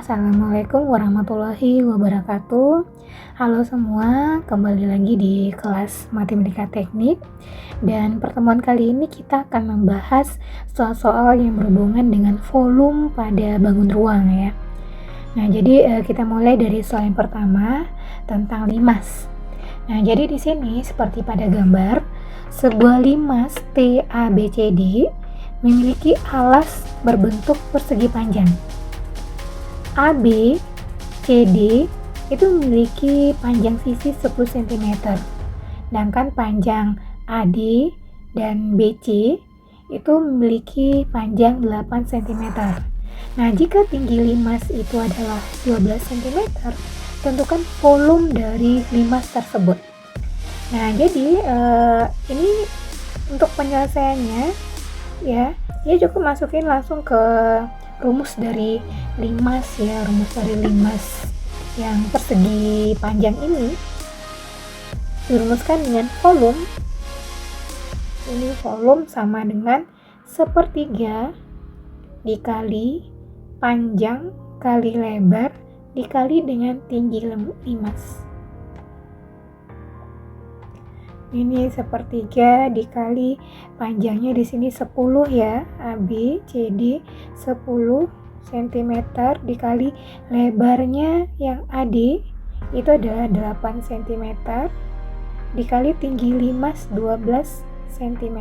Assalamualaikum warahmatullahi wabarakatuh. Halo semua, kembali lagi di kelas Matematika Teknik. Dan pertemuan kali ini kita akan membahas soal-soal yang berhubungan dengan volume pada bangun ruang ya. Nah, jadi kita mulai dari soal yang pertama tentang limas. Nah, jadi di sini seperti pada gambar, sebuah limas TABCD memiliki alas berbentuk persegi panjang. AB, CD itu memiliki panjang sisi 10 cm, sedangkan panjang AD dan BC itu memiliki panjang 8 cm. Nah, jika tinggi limas itu adalah 12 cm, tentukan volume dari limas tersebut. Nah, jadi ini untuk penyelesaiannya ya, dia cukup masukin langsung ke rumus dari limas ya, rumus dari limas yang persegi panjang ini dirumuskan dengan volume. Ini volume sama dengan sepertiga dikali panjang kali lebar dikali dengan tinggi limas. Ini sepertiga dikali panjangnya di sini 10 ya, AB, CD 10 cm dikali lebarnya yang AD itu adalah 8 cm dikali tinggi limas 12 cm.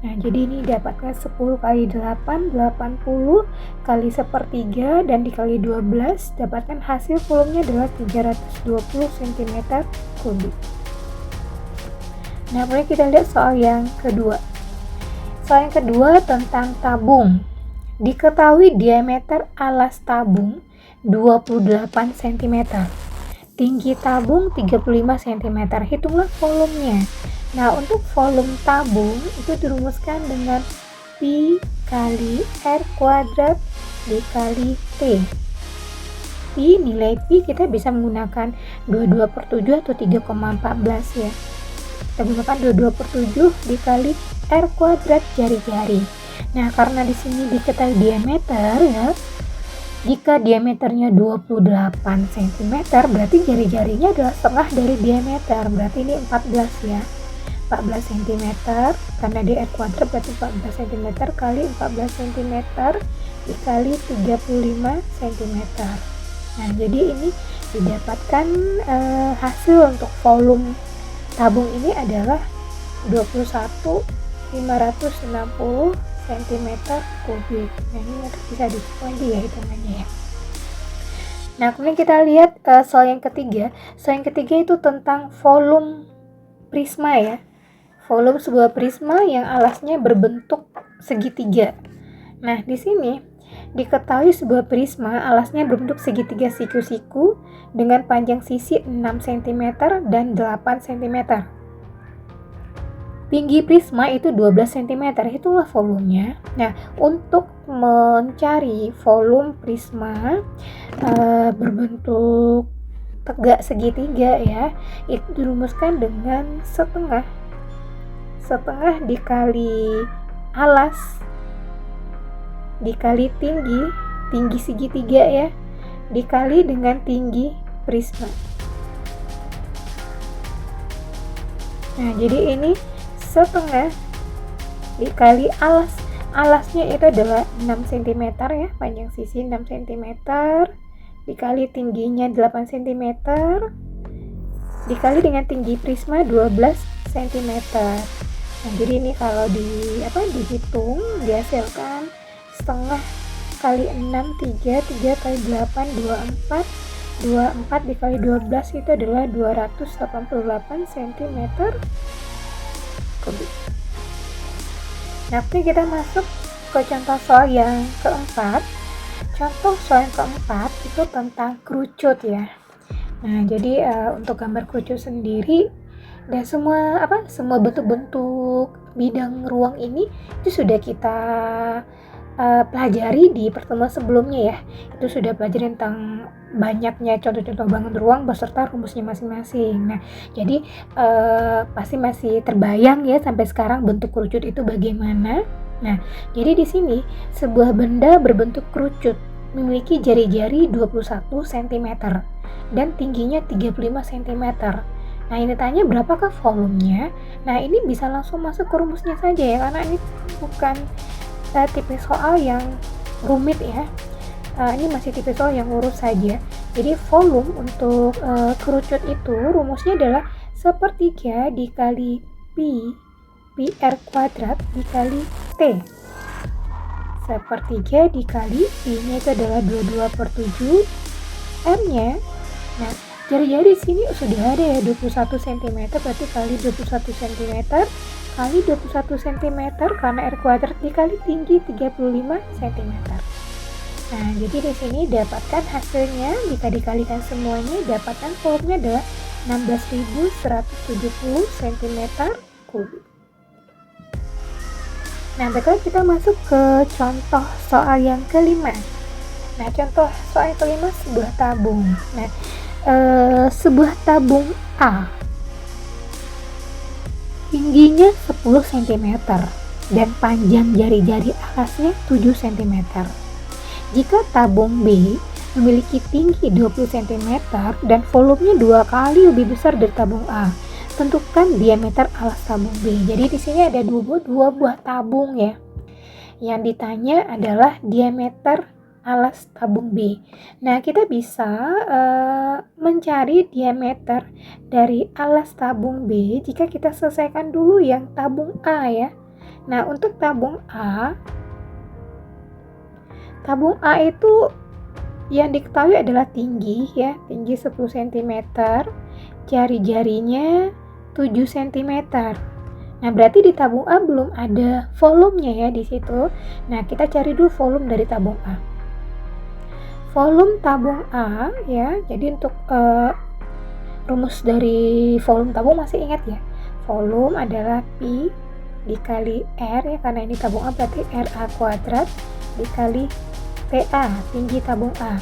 Nah, jadi ini dapatkan 10 kali 8, 80 kali sepertiga dan dikali 12, dapatkan hasil volumenya adalah 320 cm kubik. Nah, boleh kita lihat soal yang kedua. Soal yang kedua tentang tabung. Diketahui diameter alas tabung 28 cm. Tinggi tabung 35 cm. Hitunglah volumenya. Nah, untuk volume tabung itu dirumuskan dengan Pi kali R kuadrat dikali T. Pi, nilai Pi kita bisa menggunakan 22/7 atau 3,14 ya. Kita gunakan 22/7 dikali R kuadrat jari-jari. Nah, karena di sini diketahui diameter ya. Jika diameternya 28 cm, berarti jari-jarinya adalah setengah dari diameter. Berarti ini 14 ya. 14 cm karena di R kuadrat berarti 14 cm kali 14 cm dikali 35 cm. Nah, jadi ini didapatkan hasil untuk volume tabung ini adalah 21.560 cm kubik. Nah, ini bisa dicek lagi ya hitungannya ya. Nah, kemudian kita lihat soal yang ketiga. Soal yang ketiga itu tentang volume prisma ya. Volume sebuah prisma yang alasnya berbentuk segitiga. Nah, di sini diketahui sebuah prisma alasnya berbentuk segitiga siku-siku dengan panjang sisi 6 cm dan 8 cm. Tinggi prisma itu 12 cm, itulah volumenya. Nah, untuk mencari volume prisma berbentuk tegak segitiga ya, itu dirumuskan dengan setengah dikali alas dikali tinggi segitiga ya, dikali dengan tinggi prisma. Nah, jadi ini setengah dikali alasnya itu adalah 6 cm ya, panjang sisi 6 cm dikali tingginya 8 cm dikali dengan tinggi prisma 12 cm. Nah, jadi ini kalau dihitung dihasilkan setengah kali 6 3 kali 8 24 dikali 12 itu adalah 288 cm kubik. Nah, kita masuk ke contoh soal yang keempat. Contoh soal yang keempat itu tentang kerucut ya. Nah, jadi untuk gambar kerucut sendiri dan semua bentuk-bentuk bidang ruang ini itu sudah kita pelajari di pertemuan sebelumnya ya. Itu sudah pelajari tentang banyaknya contoh-contoh bangun ruang beserta rumusnya masing-masing. Nah, jadi pasti masih terbayang ya sampai sekarang bentuk kerucut itu bagaimana. Nah, jadi di sini sebuah benda berbentuk kerucut memiliki jari-jari 21 cm dan tingginya 35 cm. Nah, ini tanya berapakah volumenya. Nah, ini bisa langsung masuk ke rumusnya saja ya, karena ini bukan tipe soal yang rumit ya. Ini masih tipe soal yang lurus saja. Jadi volume untuk kerucut itu rumusnya adalah sepertiga dikali pi r kuadrat dikali T. Sepertiga dikali pi-nya itu adalah 22/7, R-nya. Nah, jari-jari sini sudah ada ya, 21 cm berarti kali 21 cm kali 21 cm karena R kuadrat dikali tinggi 35 cm. Nah, jadi di sini dapatkan hasilnya, jika dikalikan semuanya, dapatkan volumenya adalah 16.170 cm3. Nah, baiklah kita masuk ke contoh soal yang kelima. Nah, contoh soal yang kelima sebuah tabung. Nah, sebuah tabung A tingginya 10 cm dan panjang jari-jari alasnya 7 cm. Jika tabung B memiliki tinggi 20 cm dan volumenya 2 kali lebih besar dari tabung A, tentukan diameter alas tabung B. Jadi di sini ada dua buah tabung ya. Yang ditanya adalah diameter alas tabung B. Nah, kita bisa mencari diameter dari alas tabung B jika kita selesaikan dulu yang tabung A ya. Nah, untuk tabung A itu yang diketahui adalah tinggi ya, tinggi 10 cm, jari-jarinya 7 cm. Nah, berarti di tabung A belum ada volumenya ya di situ. Nah, kita cari dulu volume dari tabung A. Volume tabung A ya, jadi untuk rumus dari volume tabung masih ingat ya? Volume adalah pi dikali R ya, karena ini tabung A berarti RA kuadrat dikali TA, tinggi tabung A.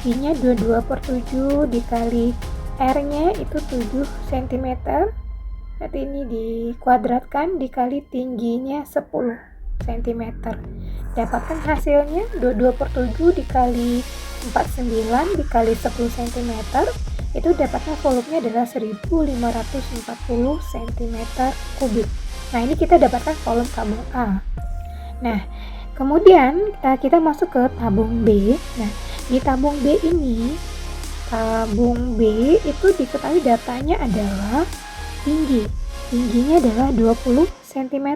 Pi-nya 22/7 dikali R-nya itu 7 cm. Berarti ini dikuadratkan dikali tingginya 10 cm. Dapatkan hasilnya 22/7 dikali 49 dikali 10 cm. Itu dapatnya volumenya adalah 1540 cm3. Nah, ini kita dapatkan volume tabung A. Nah, kemudian kita masuk ke tabung B. Nah, di tabung B ini, tabung B itu diketahui datanya adalah tingginya adalah 20 cm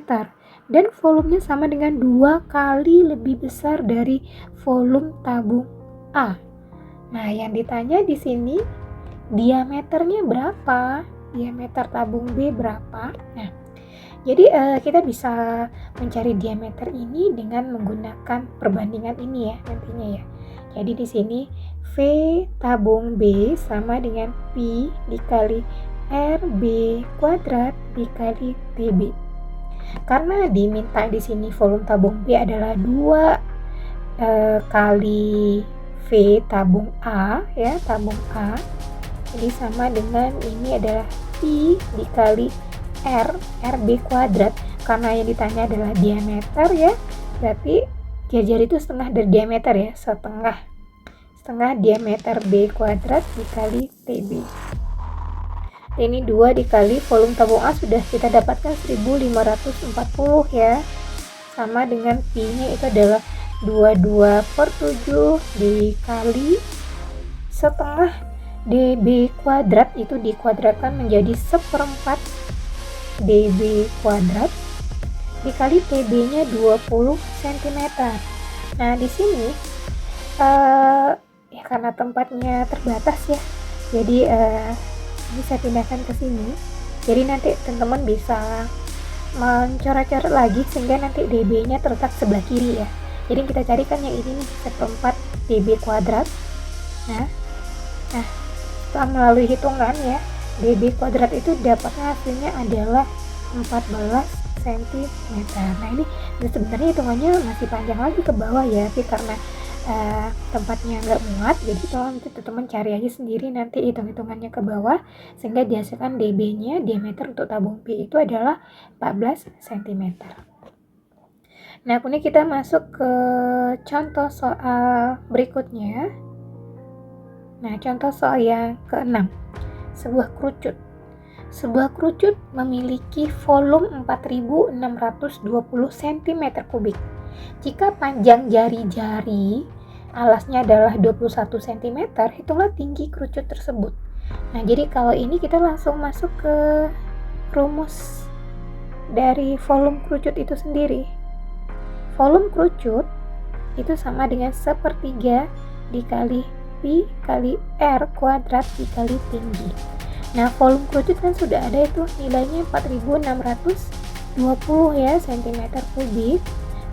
dan volumenya sama dengan 2 kali lebih besar dari volume tabung A. Nah, yang ditanya di sini diameternya berapa? Diameter tabung B berapa? Nah, jadi kita bisa mencari diameter ini dengan menggunakan perbandingan ini ya nantinya ya. Jadi di sini V tabung B sama dengan pi dikali RB kuadrat dikali TB. Karena diminta di sini volume tabung B adalah 2 kali V tabung A ya, tabung A. Jadi sama dengan ini adalah pi dikali RB kuadrat, karena yang ditanya adalah diameter ya, berarti jari-jari itu setengah dari diameter ya, setengah diameter B kuadrat dikali TB. Ini 2 dikali volume tabung A sudah kita dapatkan 1540 ya, sama dengan pi-nya itu adalah 22/7 dikali setengah dB kuadrat, itu dikuadratkan menjadi 1/4 dB kuadrat dikali TB-nya 20 cm. Nah, di sini ya karena tempatnya terbatas ya, jadi ini saya pindahkan ke sini. Jadi nanti teman-teman bisa mencoret-coret lagi sehingga nanti dB-nya terletak sebelah kiri ya. Jadi kita carikan yang ini nih, 1/4 dB kuadrat. Nah, setelah melalui hitungan ya, dB kuadrat itu dapatnya hasilnya adalah 14 cm. Nah, ini sebenarnya hitungannya masih panjang lagi ke bawah ya, tapi karena tempatnya nggak muat, jadi tolong nanti teman-teman cari aja sendiri nanti hitung-hitungannya ke bawah sehingga dihasilkan dB-nya, diameter untuk tabung B itu adalah 14 cm. Nah, kemudian kita masuk ke contoh soal berikutnya. Nah, contoh soal yang ke-6. Sebuah kerucut. Sebuah kerucut memiliki volume 4620 cm3. Jika panjang jari-jari alasnya adalah 21 cm, hitunglah tinggi kerucut tersebut. Nah, jadi kalau ini kita langsung masuk ke rumus dari volume kerucut itu sendiri. Volume kerucut itu sama dengan 1/3 dikali pi kali r kuadrat dikali tinggi. Nah, volume kerucut kan sudah ada itu nilainya 4620 ya cm3,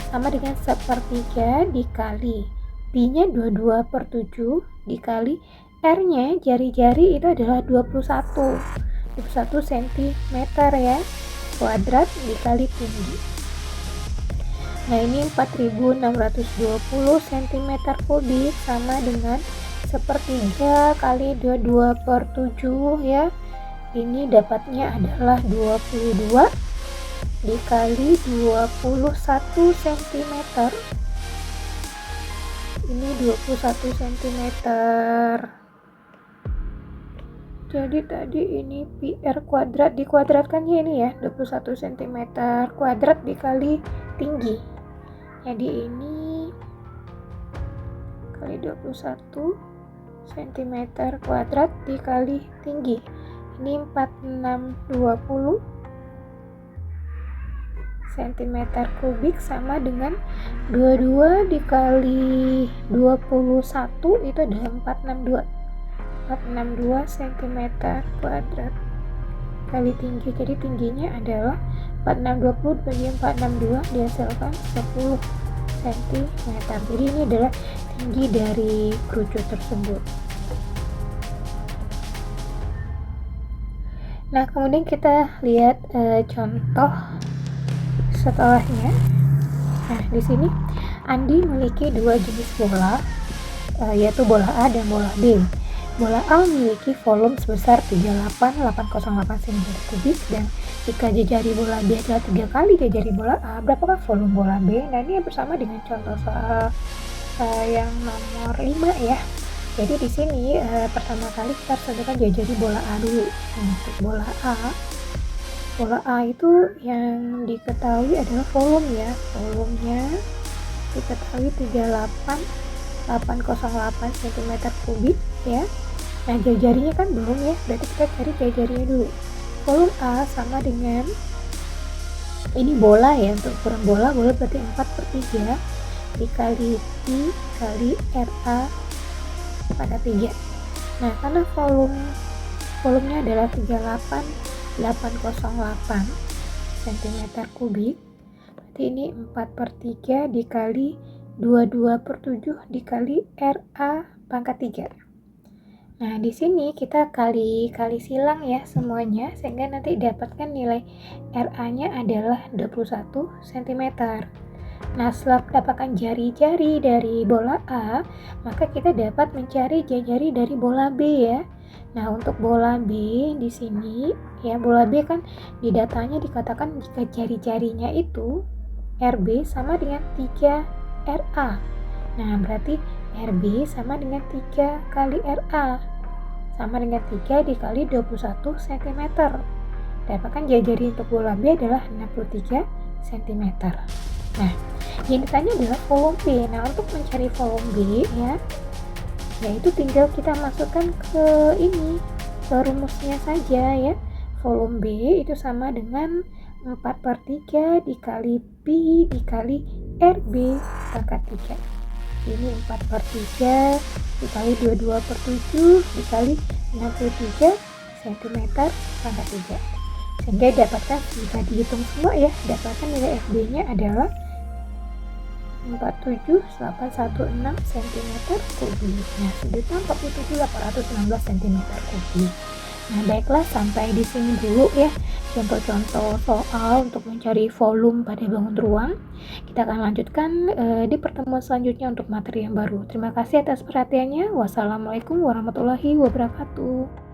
sama dengan 1/3 dikali pi-nya 22/7 dikali r-nya jari-jari itu adalah 21 cm ya kuadrat dikali tinggi. Nah, ini 4620 cm3 sama dengan 1/3 kali 22/7 ya. Ini dapatnya adalah 22 dikali 21 cm. Ini 21 cm. Jadi tadi ini PR kuadrat dikuadratkannya ini ya, 21 cm kuadrat dikali tinggi. Jadi ini kali 21 cm kuadrat dikali tinggi. Ini 4620 cm3 sama dengan 22 dikali 21 itu adalah 462 cm kuadrat kali tinggi. Jadi tingginya adalah 4620 bagi 462 dihasilkan 10 cm. Jadi ini adalah tinggi dari kerucut tersebut. Nah, kemudian kita lihat contoh setelahnya. Nah, di sini Andi memiliki dua jenis bola, yaitu bola A dan bola B. Bola A memiliki volume sebesar 38808 cm3 dan jika jari bola B adalah 3 kali jari bola A, berapakah volume bola B? Nah, ini bersama dengan contoh soal yang nomor 5 ya. Jadi di sini pertama kali kita harus tentukan jari bola A dulu. Untuk bola A itu yang diketahui adalah volume ya. Volumenya diketahui 38808 cm3 ya. Nah, jari-jarinya kan belum ya, berarti kita cari jari-jarinya dulu. Volume A sama dengan ini bola ya, untuk ukuran bola berarti 4/3 dikali pi kali RA pada 3. Nah, karena volumenya adalah 38808 cm3, berarti ini 4/3 dikali 22/7 dikali RA pangkat 3. Nah, di sini kita kali silang ya semuanya sehingga nanti dapatkan nilai RA-nya adalah 21 cm. Nah, setelah mendapatkan jari-jari dari bola A, maka kita dapat mencari jari-jari dari bola B ya. Nah, untuk bola B di sini ya, bola B kan di datanya dikatakan jika jari-jarinya itu RB sama dengan 3 RA. Nah, berarti RB sama dengan 3 kali RA sama dengan 3 dikali 21 cm. Dapatkan jari-jari untuk bola B adalah 63 cm. Nah, yang ditanya adalah volume B. Nah, untuk mencari volume B ya, yaitu tinggal kita masukkan ke ini, ke rumusnya saja ya. Volume B itu sama dengan 4/3 dikali pi dikali RB pangkat 3. Ini 4/3 dikali 22/7 dikali 63 cm pangkat 3. Sehingga dapatkan, jika dihitung semua ya, dapatkan nilai FB nya adalah 47816 cm3. Nah, sudutnya 47816 cm3. Nah, baiklah, sampai di sini dulu ya contoh-contoh soal untuk mencari volume pada bangun ruang. Kita akan lanjutkan di pertemuan selanjutnya untuk materi yang baru. Terima kasih atas perhatiannya. Wassalamualaikum warahmatullahi wabarakatuh.